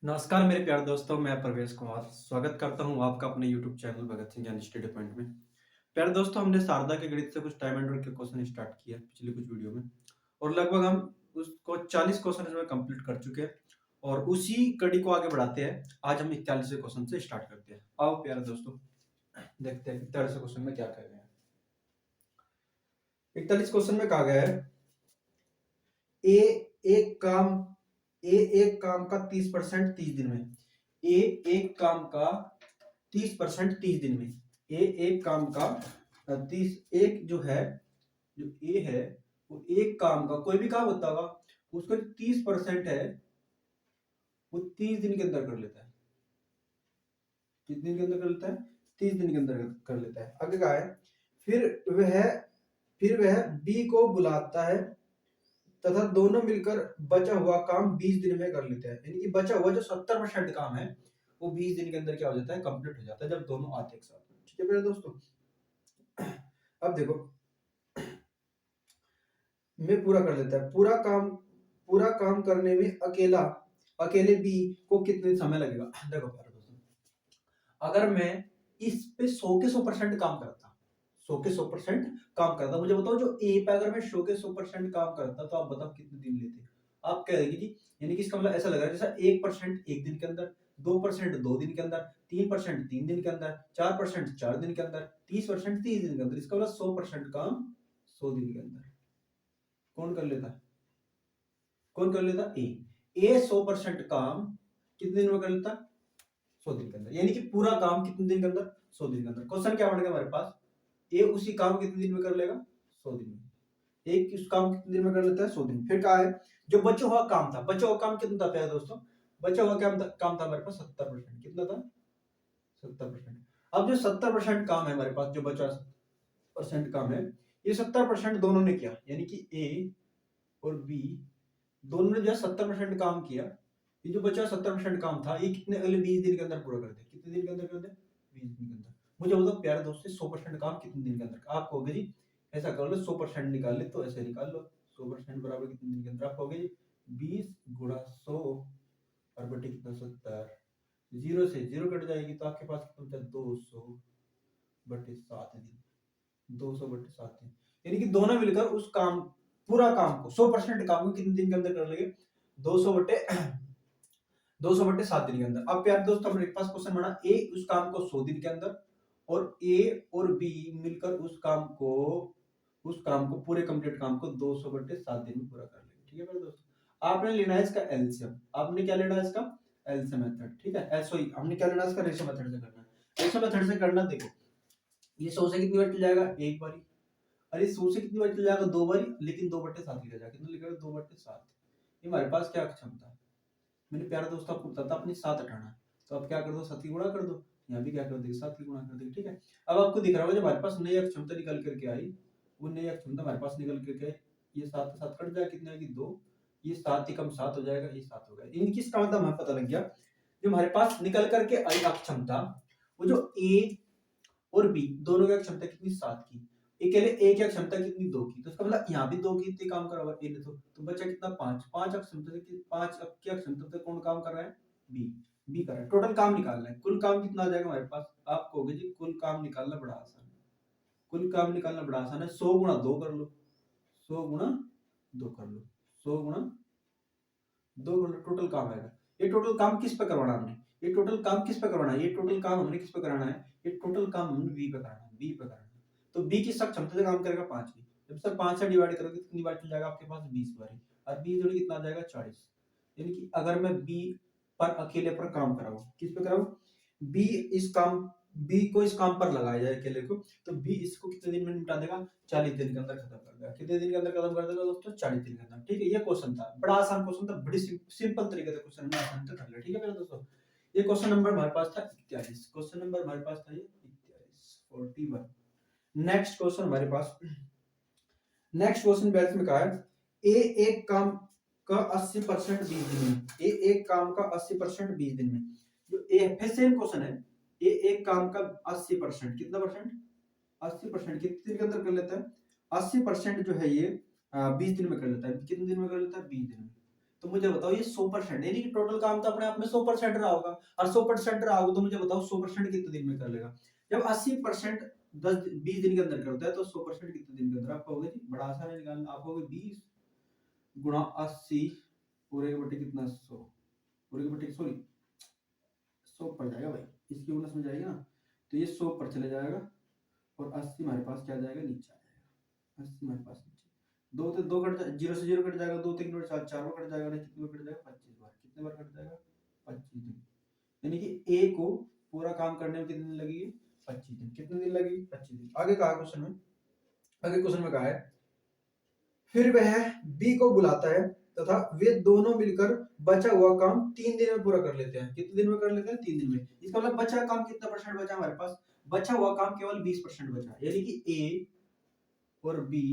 नमस्कार मेरे प्यारे दोस्तों, मैं प्रवेश कुमार स्वागत करता हूं आपका अपने YouTube चैनल भगत सिंह ज्ञान स्टडी पॉइंट में। प्यारे दोस्तों, हमने शारदा के गणित से कुछ टाइम एंड के क्वेश्चन स्टार्ट किया पिछले कुछ वीडियो में और लगभग हम उसको 40 क्वेश्चन जो है कंप्लीट कर चुके हैं और उसी कड़ी को आगे बढ़ाते हैं। आज हम 41वें क्वेश्चन से स्टार्ट करते हैं। आओ प्यारे दोस्तों, देखते हैं 41वें क्वेश्चन में क्या कह गया है। 41 क्वेश्चन में कहा गया है ए एक काम ए एक काम का 30% 30 दिन में। ए एक काम का 30% 30 दिन में। ए एक काम का 30 एक जो है, जो ए है वो एक काम का कोई भी काम होता होगा उसका 30% है वो 30 दिन के अंदर कर लेता है। कितने दिन के अंदर कर लेता है? 30 दिन के अंदर कर लेता है। आगे कहा है फिर वह फिर वह बी को बुलाता है तथा दोनों मिलकर बचा हुआ काम 20 दिन में कर लेते हैं। यानी कि बचा हुआ जो 70% काम है वो 20 दिन के अंदर क्या हो जाता है? कंप्लीट हो जाता है, जब दोनों आते एक साथ। ठीक है मेरे दोस्तों, अब देखो मैं पूरा कर लेता है। पूरा काम करने में अकेले बी को कितने समय लगेगा? देखो प्यारे दोस्तों, अगर मैं इस पे 100 के 100% काम करता, 100 के 100% काम करता, मुझे बताओ जो ए पे अगर मैं 100 के 100% काम करता तो आप बताओ कितने दिन लेते? आप कह देंगे जी, यानी कि इसका मतलब ऐसा लग रहा है जैसा 1% एक दिन के अंदर, 2% 2 दिन के अंदर, 3% 3 दिन के अंदर, 4% 4 दिन के अंदर, 30% 30 दिन के अंदर। इसका मतलब 100% काम 100 दिन के अंदर। कौन कर लेता? कौन कर लेता? ए 100% काम कितने दिन में कर लेता? 100 दिन के अंदर। यानी कि पूरा काम कितने दिन के अंदर? 100 दिन के अंदर। क्वेश्चन क्या बन गया हमारे पास? ए उसी काम कितने दिन में कर लेगा? 100 दिन में। एक उस काम कितने दिन में कर लेता है? 100 दिन। फिर कहा है जो बचा हुआ काम था, बचा हुआ काम कितना था प्यारे दोस्तों? बचा हुआ काम था हमारे पास 70%। कितना था? 70%। अब जो 70% काम है हमारे पास, जो बचा परसेंट काम है, ये 70% दोनों ने किया। यानी कि ए और बी दोनों ने जो 70% काम किया। ये जो बचा 70% काम था, ये कितने अगले 20 दिन के अंदर पूरा कर दे? कितने दिन के अंदर कर दे? 20 दिन के अंदर। मुझे बताओ प्यारे दोस्तों, 100% काम कितने दिन के अंदर? आप कहोगे जी ऐसा कर लो, 100% निकाल ले तो ऐसे निकाल लो। 100% बराबर कितने दिन के अंदर? आप कहोगे जी 20 गुणा 100 और बटे कितना 70। जीरो से जीरो कट जाएगी तो आपके पास कितना बचा? 200 बटे 7 दिन। 200 बटे 7 दिन। यानी कि दोनों मिलकर उस काम, पूरा काम को, 100% काम को कितने दिन के अंदर कर लेंगे? 200 बटे 200 बटे 7 दिन के अंदर। अब प्यारे दोस्तों, हमारे पास क्वेश्चन बना ए उस काम को 100 दिन के अंदर और ए और बी मिलकर उस काम को पूरे कंप्लीट काम को 200 बटे 7 दिन में पूरा कर लेंगे। ठीक है मेरे दोस्तों, आपने लेना है इसका एलसीएम। आपने क्या लेना है इसका? LCM method. ठीक है, सॉरी, हमने क्या लेना है इसका? रेशियो मेथड से करना है। रेशियो मेथड से करना, देखो ये 100 से कितनी बार चल जाएगा? एक बारी। अरे 100 से कितनी बार चल जाएगा? दो बारी, लेकिन 2 बटे 7 लिखा जाएगा। कितना लिखा जाएगा? 2 बटे 7। ये हमारे पास क्या क्षमता है? मेरे प्यारे दोस्त, आपको बताता अपनी 7 हटाना, तो आप क्या कर दो? 7 की गुणा कर दो। यहाँ भी क्या कर देंगे? 7 की गुणा कर देंगे। ठीक है, अब आपको दिख रहा होगा जब हमारे पास नई क्षमता निकल करके आई, वो नई क्षमता हमारे पास निकल करके आई, ये 7 7 कट जाएगा, कितने आएगी? 2। ये 7 ही कम 7 हो जाएगा, ये 7 हो गया। इनकी इसका मतलब हमें पता लग गया, जो हमारे पास निकल करके आई क्षमता, वो जो ए और बी दोनों की क्षमता कितनी? 7 की। अकेले ए की क्षमता कितनी? 2 की। तो इसका मतलब यहाँ भी 2 की इतनी काम करा हुआ ए ने, तो बचा कितना? 5। 5 क्षमता से 5 की क्षमता से कौन काम कर रहा है? बी। बी कर रहा है। टोटल काम निकालना है। कुल काम कितना आ जाएगा हमारे पास? आप कहोगे जी कुल काम निकालना बड़ा आसान है। कुल काम निकालना बड़ा आसान है। 100 गुणा 2 कर लो, 100 गुणा 2 कर लो, 100 गुणा 2 कर लो, टोटल काम आएगा। ये टोटल काम किस पे करवाना हमने? ये टोटल काम किस पे करवाना है? ये टोटल काम हमने किस पे कराना है? ये टोटल काम हमने बी पे कराना है। बी पे कराना है, तो बी किस क्षमता से काम करेगा? 5 की। जब सर 5 से डिवाइड करोगे तो कितनी बार चल जाएगा आपके पास? 20 बार। और बी जोड़ी कितना आ जाएगा? 40। यानी कि अगर मैं बी पर अकेले पर काम कराऊं, किस पे कराऊं? बी इस काम बी को इस काम पर लगाया जाए अकेले को, तो बी इसको कितने दिन में निपटा देगा? 40 दिन के अंदर खत्म कर देगा। कितने दिन के अंदर खत्म कर देगा दोस्तों? 40 दिन के अंदर। ठीक है, ये क्वेश्चन था, बड़ा आसान क्वेश्चन था, बड़ी सिंपल तरीके से क्वेश्चन में आसान से कर लिया। ठीक है मेरे दोस्तों, ये क्वेश्चन नंबर हमारे पास था 41। क्वेश्चन नंबर हमारे पास था ये 41 41। नेक्स्ट क्वेश्चन हमारे पास, नेक्स्ट क्वेश्चन 42 में कहा है ए एक काम का 80% 20 दिन में। ए एक काम का 80% 20 दिन में। जो ए फिर सेम क्वेश्चन है, ए एक काम का 80%, कितना परसेंट? 80% कितने दिन के अंदर कर लेता है? 80% जो है ये 20 दिन में कर लेता है। कितने दिन में कर लेता है? 20 दिन में। तो मुझे बताओ ये 100%, यानी कि टोटल काम तो अपने आप में 100% रहा होगा, और 100% रहा होगा तो मुझे बताओ 100% कितने दिन में कर लेगा। जब 80% 20 दिन के अंदर करता है तो 100% कितने दिन के अंदर। आप कहोगे जी बड़ा आसान है निकालना, आप कहोगे 20 गुणा 80 पूरे के बटे कितना 100, पूरे के बटे सॉरी 100 पड़ जाएगा भाई, इसकी यूनिट में जाएगी ना, तो ये 100 पर चले जाएगा और 80 हमारे पास क्या जाएगा, नीचे आ जाएगा। 80 हमारे पास नीचे, दो तो दो कट, जीरो से जीरो कट जाएगा, दो तीन बार चार बार कट जाएगा, कितने बार कट जाएगा, 25 बार। कितने बार कट जाएगा, 25 दिन। यानी कि ए को पूरा काम करने में कितने दिन लगेगी, 25 दिन। कितने दिन लगेगी, 25 दिन। आगे कहा क्वेश्चन में, आगे क्वेश्चन में कहा है फिर वह बी को बुलाता है तथा वे दोनों मिलकर बचा हुआ काम 3 दिन में पूरा कर लेते हैं। कितने दिन में कर लेते हैं, 3 दिन में। इसका मतलब बचा काम कितना परसेंट बचा हमारे पास, बचा हुआ काम केवल 20% बचा, यानी कि ए और बी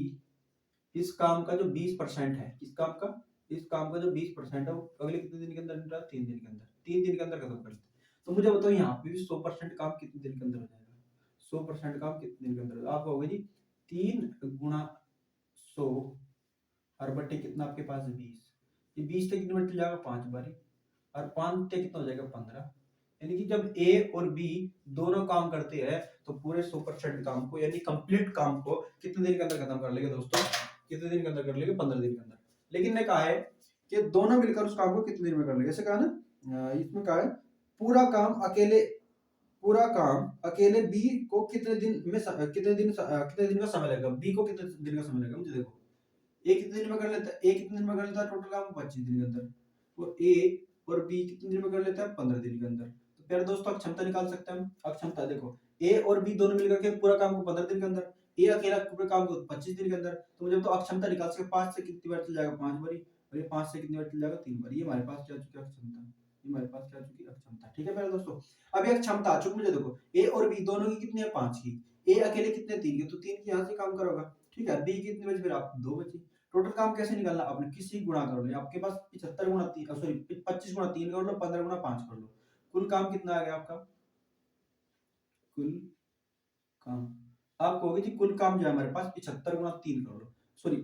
इस काम का जो 20% है, इस काम का, इस काम का जो 20% है वो अगले कितने दिन के अंदर निपटा, 3 दिन के अंदर, 3 दिन के अंदर खत्म कर लेते हैं। तो मुझे बताओ यहाँ पे भी 100% काम कितने दिन के अंदर हो जाएगा, 100% काम कितने दिन के अंदर। आप कहोगे जी 3 गुणा 100 और बटे कितना आपके पास 20, ये 20 से कितने बार चल जाएगा, 5 बारी, और 5 से कितना हो जाएगा, 15। यानी कि जब ए और बी दोनों काम करते हैं तो पूरे 100% काम को, यानी कंप्लीट काम को कितने दिन के अंदर खत्म कर लेंगे दोस्तों, कितने दिन के अंदर कर लेंगे, 15 दिन के अंदर। लेकिन ने कहा है कि दोनों मिलकर उस काम को कितने दिन में कर लेंगे, ऐसे कहा ना, इसमें कहा है पूरा काम अकेले, पूरा काम अकेले बी को कितने दिन में, कितने दिन का समय लगेगा, बी को कितने दिन का समय लगेगा। मुझे देखो ए कितने दिन में कर लेता है, ए कितने दिन में कर लेता है टोटल काम, 25 दिन के अंदर, तो ए और बी कितने दिन में कर लेता है, 15 दिन के अंदर। तो प्यारे दोस्तों अक्षमता निकाल सकते हैं हम। अक्षमता देखो ए और बी दोनों मिलकर के पूरा काम को 15 दिन के अंदर, ए अकेला पूरे काम को 25 दिन के अंदर। तो मुझे तो अक्षमता निकाल सकते, 5 से कितनी बार चल जाएगा, 5 बारी, और ये 5 से कितनी बार चल जाएगा, 3 बार। ये हमारे पास क्या चुकी अक्षमता, ये हमारे पास क्या चुकी अक्षमता। ठीक है प्यारे दोस्तों, अब ये अक्षमता आ चुकी, मुझे देखो ए और बी दोनों की कितनी है, 5 की, ए अकेले कितने, 3 की, तो 3 की यहाँ से काम करोगा। ठीक है, बी कितनी बची, फिर आप 2 बची। टोटल काम कैसे निकालना, आपने किसी गुणा कर लो, आपके पास 75 गुणा 3, सॉरी 25 गुणा 3 कर लो, 15 गुणा 5 कर लो, कुल काम कितना आ गया आपका, कुल काम। आप कहोगे जी कुल काम जो है हमारे पास 75 गुणा 3 कर लो, सॉरी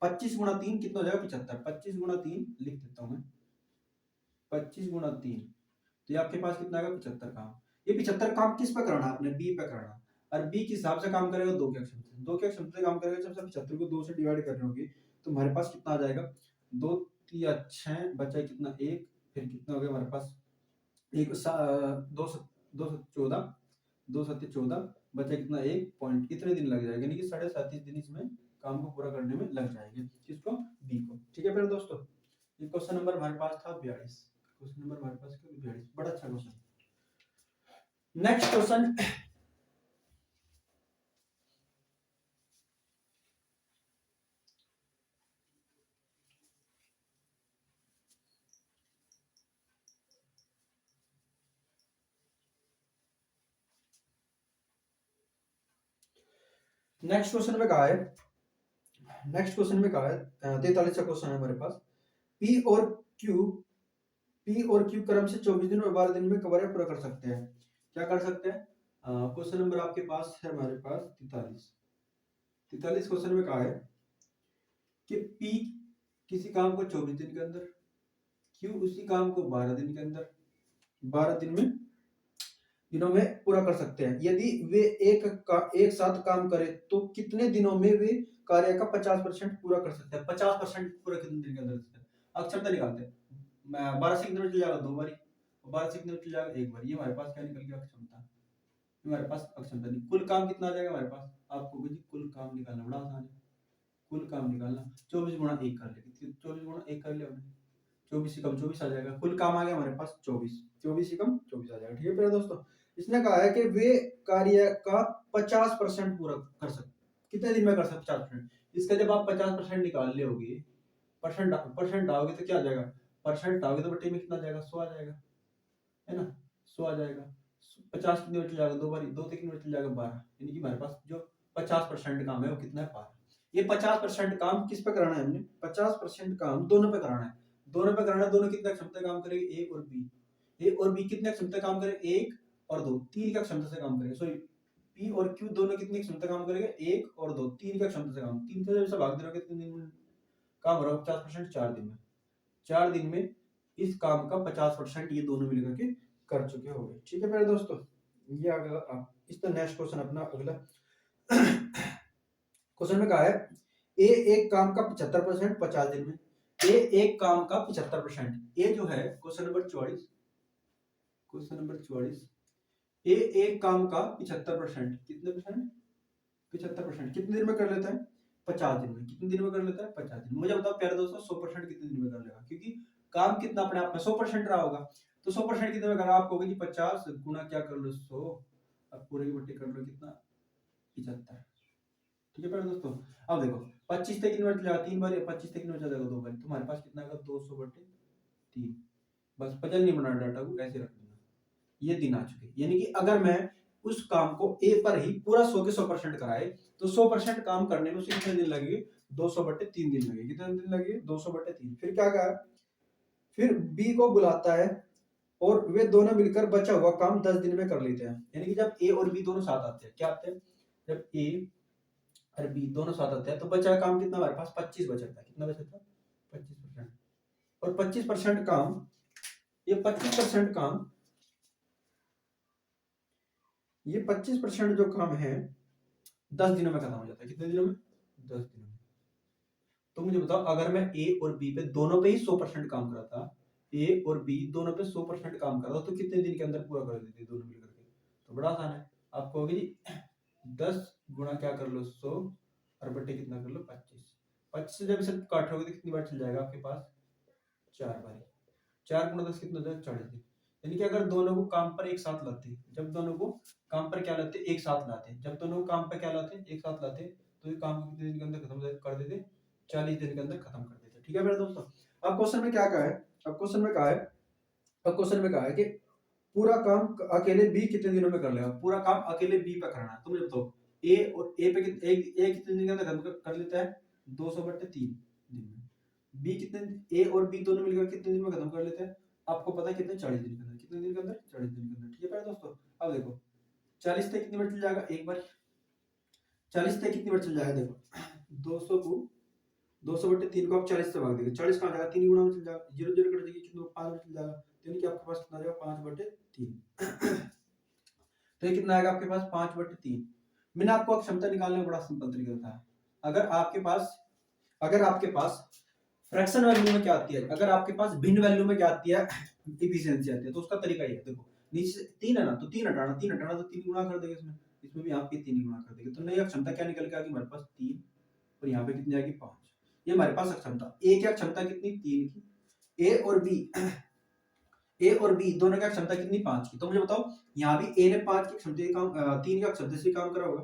25 गुणा 3 कितना हो जाएगा, 75, 25 गुणा 3 लिख देता हूं मैं, 25 गुणा 3, तो ये आपके पास कितना आएगा, 75 काम। ये 75 काम किस पे कराना है, आपने बी पे कराना, और बी किस हिसाब से काम करेगा, 2 के क्षमता से, 2 के क्षमता से काम करेगा। जब सब 75 को 2 से डिवाइड कर रहे होंगे तो हमारे पास कितना आ जाएगा, 2 3 6 बचा कितना, 1, फिर कितना हो गया हमारे पास, 1 2 2 14, 2 7 14 बचा कितना, 1 पॉइंट, कितने दिन लग जाएगा, यानी कि 37.5 दिन इसमें काम को पूरा करने में लग जाएंगे। किसको, बी को। ठीक है फिर दोस्तों, ये क्वेश्चन नंबर हमारे पास था 42, क्वेश्चन नंबर हमारे पास क्या 42, बड़ा अच्छा question. Next question, next question में कहा है, नेक्स्ट क्वेश्चन में कहा है 43 का क्वेश्चन है हमारे पास, पी और क्यू, पी और क्यू क्रम से 24 दिन और 12 दिन में कवर पूरा कर सकते हैं। क्या कर सकते हैं, क्वेश्चन नंबर आपके पास है हमारे पास 43, 43 क्वेश्चन में कहा है कि पी किसी काम को 24 दिन के अंदर, क्यू उसी काम को 12 दिन के अंदर, 12 दिन में दिनों में पूरा कर सकते हैं। यदि वे एक साथ काम करें तो कितने दिनों में वे कार्य का 50% पूरा कर सकते हैं। 50% पूरा कितने दिन के अंदर सकते हैं, अक्षमता निकालते हैं। 12 से कितने चल जाएगा, 2 बारी, 12 से कितने चल जाएगा, 1 बार। ये हमारे पास क्या निकल गया, अक्षमता। हमारे पास अक्षमता नहीं, कुल काम कितना आ जाएगा हमारे पास, आपको भी कुल काम निकालना बड़ा आसान है। कुल काम निकालना 24 गुणा 1 कर ले, 24 गुणा 1 कर ले, 24 से कम 24 आ जाएगा, कुल काम आ गया हमारे पास 24, 24 से कम 24 आ जाएगा। ठीक है प्यारे दोस्तों, इसने कहा है कि वे कार्य का 50% पूरा कर सकते, कितने दिन में कर सकते, 50%। इसका जब आप 50% निकाल लोगे, परसेंट परसेंट आओगे तो क्या आ जाएगा, परसेंट आओगे तो बटे में कितना आ जाएगा, 100 आ जाएगा, है ना, 100 आ जाएगा। 50 कितने बचे जाएगा, 2 बारी, 2 से कितने बचे जाएगा, 12, यानी कि हमारे पास जो 50% काम है वो कितना है, 12। ये 50% काम किस पे कराना है हमने, 50% काम दोनों पे कराना है, दोनों पे कराना है। दोनों कितना क्षमता काम करेंगे, ए और बी, ए और बी कितने क्षमता काम करेंगे, 1 और 2, 3 का क्षमता से काम करेंगे। सॉरी, पी और क्यू दोनों कितनी क्षमता काम करेंगे, 1 और 2, 3 का क्षमता से काम, 3 से जब भाग दे रहे हो कितने दिन में काम हो रहा है, 50%, 4 दिन में। 4 दिन में इस काम का 50% ये दोनों मिलकर के कर चुके होंगे। ठीक है प्यारे दोस्तों, ये अगला इस तरह नेक्स्ट क्वेश्चन अपना अगला क्वेश्चन में कहा है ए एक काम का 75% 50 दिन में। ए एक काम का 75%, ए जो है क्वेश्चन नंबर 44, क्वेश्चन नंबर 44, ए एक काम का 75%, कितने परसेंट, 75% कितने दिन में कर लेता है, 50 दिन में। कितने दिन में कर लेता है, 50 दिन। मुझे बताओ प्यारे दोस्तों 100% कितने दिन में कर लेगा, क्योंकि काम कितना अपने आप में 100% रहा होगा, तो 100% कितने में करा, आप कहोगे जी 50 गुना क्या कर लो 100, अब पूरे की बट्टी कर लो कितना, 75। ठीक है प्यारे दोस्तों, अब देखो 25 से कितने बच जाएगा, 3 बार, 25 से कितने बच जाएगा, 2 बार, तुम्हारे पास कितना आएगा 200/3। बस पजल नहीं बनाना, डाटा को ऐसे रख देना, ये दिन आ चुके। यानी कि अगर मैं उस काम को ए पर ही पूरा 100 के 100% कराए तो 100% काम करने में उसे कितने दिन लगेंगे, 200/3 दिन लगेंगे। कितने दिन लगेंगे, 200/3। फिर क्या कहा, फिर बी को बुलाता है और वे दोनों मिलकर बचा हुआ काम 10 दिन में कर लेते हैं। यानी कि जब ए और बी दोनों साथ आते हैं, क्या आते हैं, जब ए और बी दोनों साथ आते हैं तो बचा काम कितना हमारे पास 25 बचता है। कितना बचता है, 25%। और 25% काम, ये 25% काम, ये 25% जो काम है 10 दिनों में खत्म हो जाता है। कितने दिनों में, 10 दिनों में। तो मुझे बताओ अगर मैं ए और बी पे दोनों पे ही 100% काम कराता, ए और बी दोनों पे 100% काम कराता तो कितने दिन के अंदर पूरा कर देते दोनों मिलकर के। तो बड़ा आसान है, आप कहोगे जी 10 गुणा क्या कर लो 100 और बटे कितना कर लो 25। 25 से जब इसे काटोगे तो कितनी बार चल जाएगा आपके पास, 4 बार। 4 गुणा 10 कितना हो जाएगा, 40 दिन। यानी कि अगर दोनों को काम पर एक साथ लाते, जब दोनों को काम पर क्या लाते, एक साथ लाते, जब दोनों को काम पर क्या लाते, एक साथ लाते, तो ये काम को कितने दिन के अंदर खत्म कर देते, 40 दिन के अंदर खत्म कर देते। ठीक है मेरे दोस्तों, अब क्वेश्चन में क्या कहा है, अब क्वेश्चन में कहा है, अब क्वेश्चन में कहा है कि पूरा काम अकेले बी कितने दिनों में कर लेगा। पूरा काम अकेले बी पे करना है, तो मुझे बताओ ए और ए पे ए कितने दिन के अंदर खत्म कर लेता है, 200/3 दिन में। बी कितने, ए और बी दोनों मिलकर कितने दिन में खत्म कर लेते हैं, आपको पता है कितने, 40 दिन के अंदर। कितने दिन के अंदर, 40 दिन के अंदर। ठीक है प्यारे दोस्तों, अब देखो 40 से कितनी बार चल जाएगा, एक बार। 40 से कितनी बार चल जाएगा, देखो 200 को 200/3 को आप 40 से भाग देंगे, 40 कहाँ जाएगा, 3 गुना में चल जाएगा, 0 0 कट जाएगी, कितना 5 में चल जाएगा, यानी कि आपके पास कितना आ जाएगा 5/3। तो ये कितना आएगा आपके पास, 5/3। मैंने आपको क्षमता निकालने का बड़ा सिंपल तरीका बताया। अगर आपके पास फ्रैक्शन वैल्यू में क्या आती है, अगर आपके पास भिन्न वैल्यू में क्या आती है, इफिशिएंसी आती है, तो उसका तरीका ये है। देखो नीचे 3 है ना, तो 3 हटाना, 3 हटाना तो 3 गुना कर देंगे इसमें, इसमें भी यहाँ पे 3 गुना कर देंगे, तो नई क्षमता क्या निकल के आएगी हमारे पास, 3, और यहाँ पे कितनी आएगी, 5। ये हमारे पास क्षमता, ए की क्षमता कितनी, 3 की, ए और बी ए और बी दोनों की क्षमता कितनी, 5 की। तो मुझे बताओ यहाँ भी ए ने 5 की क्षमता से काम 3 की क्षमता से काम करा होगा।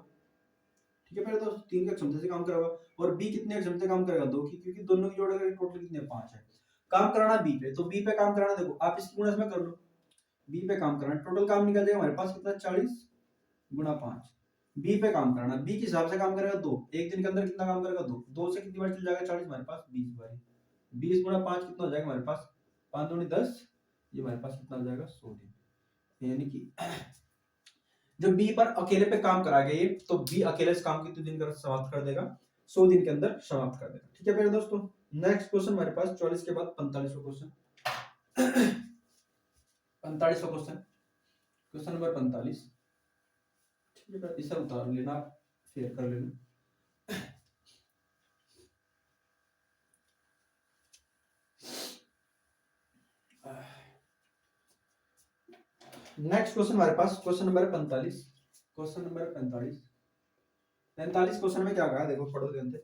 ठीक है पहले तो 3 की क्षमता से काम करा होगा, और बी कितने क्षमता से काम करेगा, 2 की, क्योंकि दोनों की जोड़ अगर टोटल कितने, 5 है। काम कराना बी पे, तो बी पे काम कराना, देखो आप इसकी गुणा इसमें कर लो, बी पे काम कराना, टोटल काम निकल जाएगा हमारे पास कितना, 40 गुणा 5। बी पे काम कराना, बी के हिसाब से काम करेगा 2, एक दिन के अंदर कितना काम करेगा, 2, 2 से कितनी बार चल जाएगा 40, हमारे पास 20 बार। 20 गुणा 5 कितना हो जाएगा हमारे पास, 5 दूनी 10, ये हमारे पास कितना हो जाएगा, 100 दिन। यानी कि जब बी पर अकेले पे काम करा गया तो बी अकेले इस काम कितने दिन कर समाप्त कर देगा, 100 दिन के अंदर समाप्त कर देगा। ठीक है मेरे दोस्तों, नेक्स्ट क्वेश्चन हमारे पास 44 के बाद 45वां क्वेश्चन 45वां क्वेश्चन, क्वेश्चन नंबर 45। ठीक है, इसे उतार लेना, शेयर कर लेना। नेक्स्ट क्वेश्चन हमारे पास question number 45, question number 45 question में क्या कहा, देखो पढ़ो ध्यान से।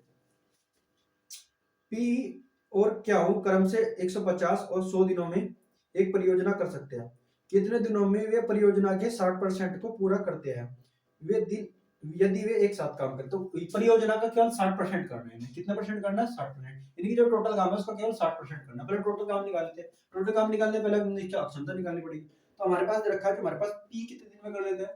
पी और क्यू क्रम से 150 और 100 दिनों में एक परियोजना कर सकते हैं। कितने दिनों में वे परियोजना के 60% को पूरा करते हैं। वे दिन यदि वे एक साथ काम करते, तो परियोजना का केवल 60% करना है, कितना परसेंट करना है, 60%। यानी कि जो टोटल काम है उसका केवल 60% करना है। पहले टोटल काम निकाल लेते हैं, टोटल काम निकालने पहले हमें क्या क्षमता निकालनी पड़ेगी। तो हमारे पास रखा है कि हमारे पास पी कितने दिन में कर लेते हैं,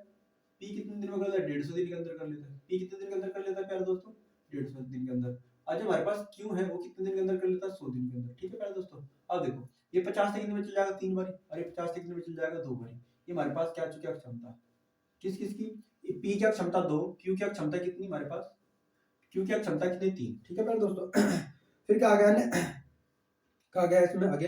पी कितने दिन में कर लेता है, 150 दिन के अंदर कर लेता है। पी कितने दिन के अंदर कर लेता है प्यारे दोस्तों, 150 दिन के अंदर। आज हमारे पास क्यू है वो कितने दिन के अंदर कर लेता है, 100 दिन के अंदर। ठीक है प्यारे दोस्तों, अब देखो ये 50 सेकंड में चल जाएगा 3 बार, और ये 50 सेकंड में चल जाएगा 2 बार। ये हमारे पास क्या चुकी है क्षमता, किस किस की, पी की क्षमता 2, क्यू की क्षमता कितनी हमारे पास, क्यू की क्षमता कितनी, 3। ठीक है प्यारे दोस्तों फिर क्या आ गया कहा गया है इसमें आगे,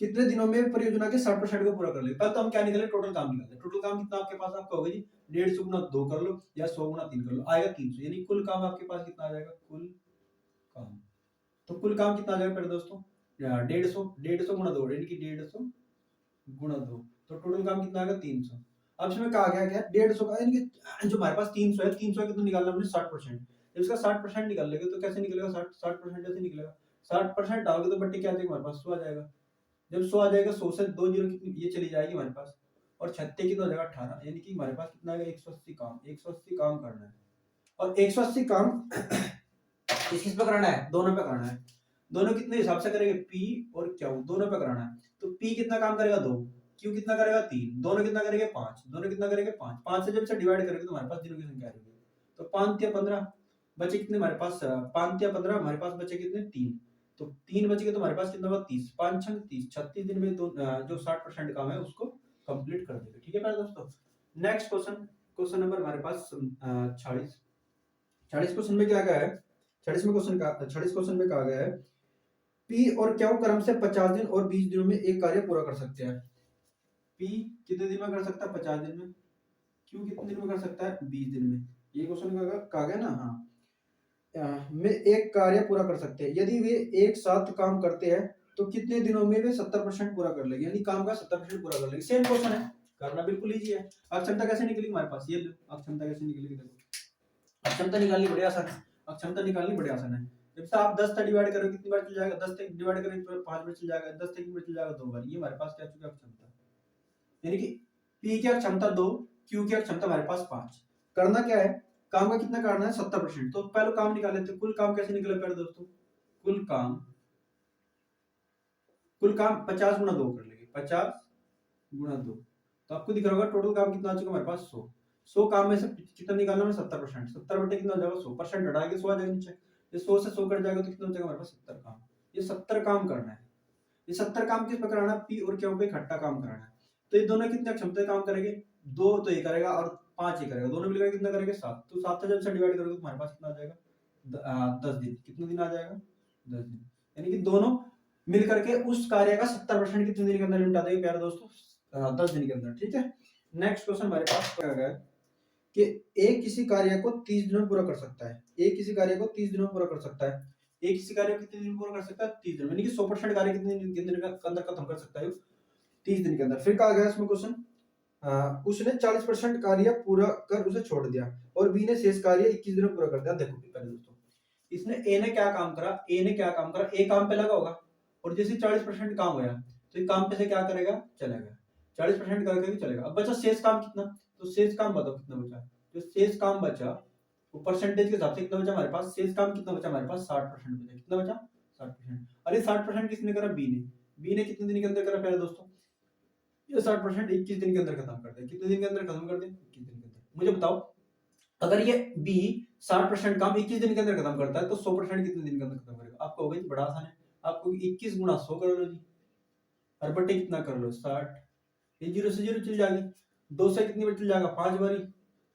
कितने दिनों में परियोजना के 60% को पूरा कर ले। पहले तो हम क्या निकाले, टोटल काम निकाले। टोटल काम कितना आपके पास, आपका होगा जी 150 गुना 2 कर लो या 100 गुना 3 कर लो, आएगा 300। यानी कुल काम आपके पास कितना आ जाएगा, कुल काम। तो कुल काम कितना आ जाएगा मेरे दोस्तों, 150 गुना 2 यानी कि 150 गुना 2, तो टोटल काम कितना आएगा 300। अब इसमें कहा गया क्या, 150 का यानी कि जो हमारे पास 300 है, 300 कितना निकालना हमने 60%। जब इसका 60% निकाल लेंगे तो कैसे निकलेगा, 60% ऐसे निकलेगा। 60% आओगे तो बट्टे क्या आ जाएगा हमारे पास, 100 आ जाएगा। जब 100 आ जाएगा, 100 से 2 जीरो कितनी ये चली जाएगी हमारे पास, और 36 कितना हो जाएगा 18, यानी कि हमारे पास कितना आएगा 180 काम। 180 काम करना है, और 180 काम किस पे कराना है, दोनों पे कराना है। दोनों कितने हिसाब से करेंगे, पी और क्यू दोनों पे कराना है। तो पी कितना काम करेगा 2, क्यू कितना करेगा 3, दोनों कितना करेंगे 5, दोनों कितना करेंगे 5। 5 से जब इसे डिवाइड करेंगे तो हमारे पास दिनों की संख्या रहेगी। तो 5 या 15 बचे कितने हमारे पास, 5 या 15 हमारे पास बचे कितने 3। तो 3 बच गए तो हमारे पास कितना हुआ 30, 5 6 30, 36 दिन में जो 60% काम है उसको कंप्लीट कर देंगे। ठीक है प्यारे दोस्तों। नेक्स्ट क्वेश्चन नंबर हमारे पास 46। 40 क्वेश्चन में क्या गया है, 40 क्वेश्चन में कहा गया है, पी और क्यू क्रम से 50 दिन और 20 दिनों में एक कार्य पूरा कर सकते हैं। पी कितने दिन में कर सकता है, 50 दिन में। क्यू कितने दिन में कर सकता है, 20 दिन में। ये क्वेश्चन कहा गया ना, हाँ, में एक कार्य पूरा कर सकते हैं। यदि वे एक साथ काम करते हैं तो कितने दिनों में वे 70% पूरा कर लेंगे, यानी काम का 70% पूरा कर लेंगे। सेम क्वेश्चन है, करना बिल्कुल इजी है। अक्षमता कैसे निकलेगी हमारे पास, ये अक्षमता कैसे निकलेगी, देखो अक्षमता निकालनी बड़ी आसान है। अक्षमता निकालनी बड़ी आसान है। जब से आप 10 से डिवाइड करोगे कितनी बार चल जाएगा, 10 से डिवाइड करेंगे तो 5 बार चल जाएगा, 10 से कितनी बार चल जाएगा 2 बार। ये हमारे पास क्या चुका अक्षमता, यानी कि पी की क्षमता 2, क्यू की क्षमता हमारे पास 5। करना क्या है, काम का कितना करना है 70%। तो पहले काम निकाल लेते हैं। कुल काम कैसे निकले पहले दोस्तों, कुल काम 50 गुना 2 कर लेंगे, 50 गुना 2। तो आपको दिख रहा होगा टोटल काम कितना आ चुका हमारे पास 100। 100 काम में से कितना निकालना है 70%। 70 बटे कितना हो जाएगा 100%, हटाएंगे 100 आ जाएगा नीचे। ये 100 से 100 कट जाएगा तो कितना हो जाएगा हमारे पास 70 काम। ये 70 काम करना है। ये 70 काम किस पे कराना है, पी और क्यू पे इकट्ठा काम कराना है। तो ये दोनों कितने क्षमता काम करेंगे, 2 तो ये करेगा और 5 ये करेगा, दोनों मिलकर कितना करेंगे 7। तो 7 से जब से डिवाइड करोगे तो हमारे पास कितना आ जाएगा 10 दिन। कितने दिन आ जाएगा 10 दिन, यानी कि दोनों मिल करके उस कार्य का 70% कितने दिन के अंदर निपटा देंगे प्यारे दोस्तों, 10 दिन के अंदर। ठीक है। नेक्स्ट क्वेश्चन हमारे पास क्या गया कि एक किसी कार्य को 30 दिनों में पूरा कर सकता है। एक किसी कार्य को 30 दिनों में पूरा कर सकता है। एक किसी कार्य को कितने दिन में पूरा कर सकता है, 30 दिन, यानी कि 100% कार्य कितने दिन के अंदर खत्म कर सकता है, 30 दिन के अंदर। फिर कहा गया इसमें क्वेश्चन, उसने 40% कार्य पूरा कर उसे छोड़ दिया और बी ने शेष कार्य 21 दिनों में पूरा कर दिया। देखो पहले दोस्तों, इसने ए ने क्या काम करा, ए काम पे लगा होगा, और जैसे 40% काम होया तो ये काम पे से क्या करेगा, चलेगा 40% करके भी चलेगा। अब बचा शेष काम कितना, तो शेष काम बताओ कितना बचा। जो शेष काम बचा वो परसेंटेज के हिसाब से कितना बचा हमारे पास, शेष काम कितना बचा हमारे पास 60% बचा। कितना बचा 60%। अरे 60% किसने करा, बी ने कितने दिन के अंदर करा पहले दोस्तों, ये 60% 21 दिन के अंदर खत्म कर दे। कितने दिन के अंदर खत्म कर दे, 21 दिन के अंदर। मुझे बताओ अगर ये बी 60% काम 21 दिन के अंदर खत्म करता है तो 100% कितने दिन के अंदर खत्म करेगा। आपको होगा बड़ा आसान है, आपको 21 गुना 100 कर लो जी, और बटे कितना कर लो 60। ये 0 से 0 चल जाएगी, 2 से कितनी बार चल जाएगा 5 बारी,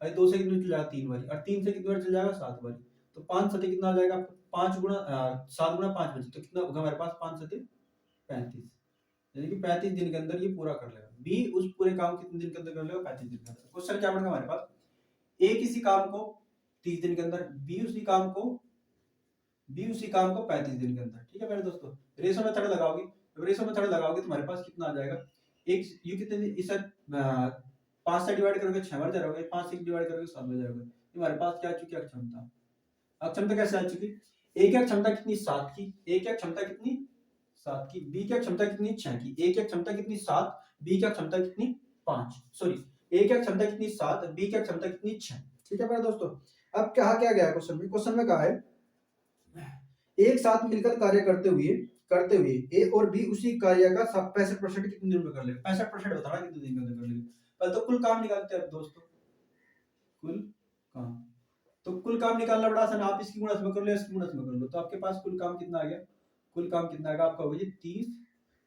अरे 2 से कितनी बार चल जाएगा 3 बारी, और 3 से कितनी बार चल जाएगा 7 बारी। तो 5 सते कितना आ जाएगा आपको, 5 गुना 7 गुना 5 बचे, तो कितना होगा हमारे पास 5 सते 35, यानी कि 35 दिन के अंदर ये पूरा कर लेगा। बी उस पूरे काम कितने दिन के अंदर कर लेगा, 35 दिन के अंदर। क्वेश्चन क्या बनेगा हमारे पास, ए किसी काम को 30 दिन के अंदर, बी उसी काम को 35 दिन के अंदर। ठीक है मेरे दोस्तों। रेशो मेथड लगाओगे, जब रेशो मेथड लगाओगे तो हमारे पास कितना आ जाएगा, एक यू कितने इस 5 से डिवाइड करोगे 6 बार जाओगे, 5 से डिवाइड करोगे 7 बार जाओगे। हमारे पास क्या आ चुकी है अक्षमता, अक्षमता कैसे आ चुकी, ए की क्षमता कितनी 7 की, ए की क्षमता कितनी 7 की, बी की क्षमता कितनी 6 की। ए की क्षमता कितनी 7, बी की क्षमता कितनी 5, सॉरी ए की क्षमता कितनी 7, बी की क्षमता कितनी 6। ठीक है मेरे दोस्तों। अब कहा क्या गया क्वेश्चन में कहा है एक साथ मिलकर कार्य करते हुए ए और बी उसी कार्य का 65% कितने दिन में कर लेगा। 65% बताना कितने दिन के अंदर कर लेगा। पहले तो कुल काम निकालते हैं दोस्तों, कुल काम। तो कुल काम निकालना बड़ा आसान, आप इसकी गुणा में कर लो, इसकी गुणा में कर लो, तो आपके पास कुल काम कितना आ गया, कुल काम कितना आएगा आपका होगा जी 30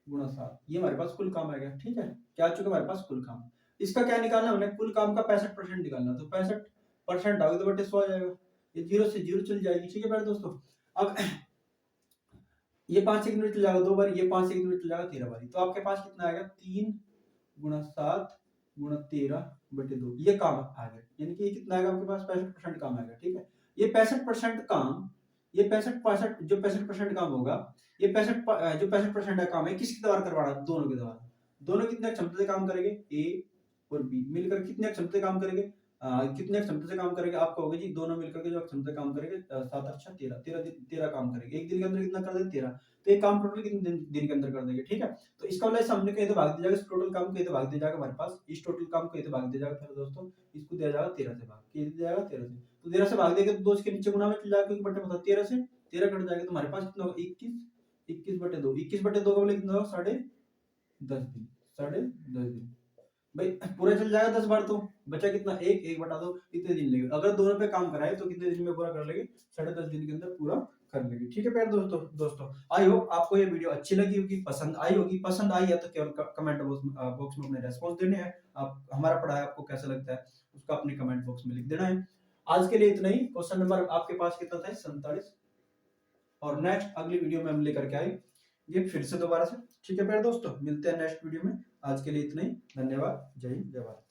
गुणा 7। ये हमारे पास कुल काम आ गया। ठीक है, क्या आ चुका हमारे पास कुल काम। इसका क्या निकालना हमने, कुल काम का 65% निकालना, तो 65% आओगे तो बटे 100 आ जाएगा, ये 0 से 0 चल जाएगी। ठीक है मेरे दोस्तों। अब ये 5 से कितने चल जाएगा 2 बार, ये 5 से कितने चल जाएगा 13 बारी। तो आपके पास कितना आएगा 3 गुणा 7 गुणा 13 बटे 2, ये काम आ गया। यानी कि ये कितना आएगा आपके पास 65% काम आएगा। ठीक है, ये 65% काम, ये 65 जो 65% काम होगा, ये 65 जो 65% का काम है किसके द्वारा करवाना, दोनों के द्वारा। दोनों कितने क्षमता से काम करेंगे, ए और बी मिलकर कितने क्षमता से काम करेंगे, कितने क्षमता से काम करेंगे, आपको होगा जी दोनों मिलकर के जो क्षमता से काम करेंगे 7 अच्छा 13 13 काम करेंगे। एक दिन के अंदर कितना कर देंगे 13, तो एक काम टोटल कितने दिन के अंदर कर देंगे। ठीक है, तो इसका मतलब हमने कहीं तो भाग दिया जाएगा, इस टोटल काम को इधर भाग दिया जाएगा हमारे पास, इस टोटल काम को इधर भाग दिया जाएगा। फिर दोस्तों इसको दिया जाएगा 13 से भाग, कितने दिया जाएगा 13 से, तो 13 से भाग देंगे तो 2 इसके नीचे गुणा में चल जाएगा, क्योंकि बटे मतलब 13 से 13 कट जाएगा, तो हमारे पास कितना होगा 21, 21 बटे 2, 21 बटे 2 का मतलब कितना होगा 10.5 दिन, 10.5 दिन भाई पूरा चल जाएगा 10 बार। तो बचा कितना, एक बटा 2, कितने दिन लेंगे, अगर दोनों पे काम कराए तो कितने दिन में पूरा कर लेंगे, 10.5 दिन के अंदर पूरा कर लेंगे। ठीक है प्यारे दोस्तों आई होप आपको ये वीडियो अच्छी लगी होगी, पसंद आई होगी। पसंद आई है तो केवल कमेंट बॉक्स में अपने रेस्पॉन्स देने हैं। आप हमारा पढ़ाया आपको कैसा लगता है उसका अपने कमेंट बॉक्स में लिख देना है। आज के लिए इतना ही। क्वेश्चन नंबर आपके पास कितना था, 47, और नेक्स्ट अगली वीडियो में हम लेकर के आए ये फिर से दोबारा से। ठीक है प्यारे दोस्तों, मिलते हैं नेक्स्ट वीडियो में। आज के लिए इतना ही, धन्यवाद, जय हिंद, जय भारत।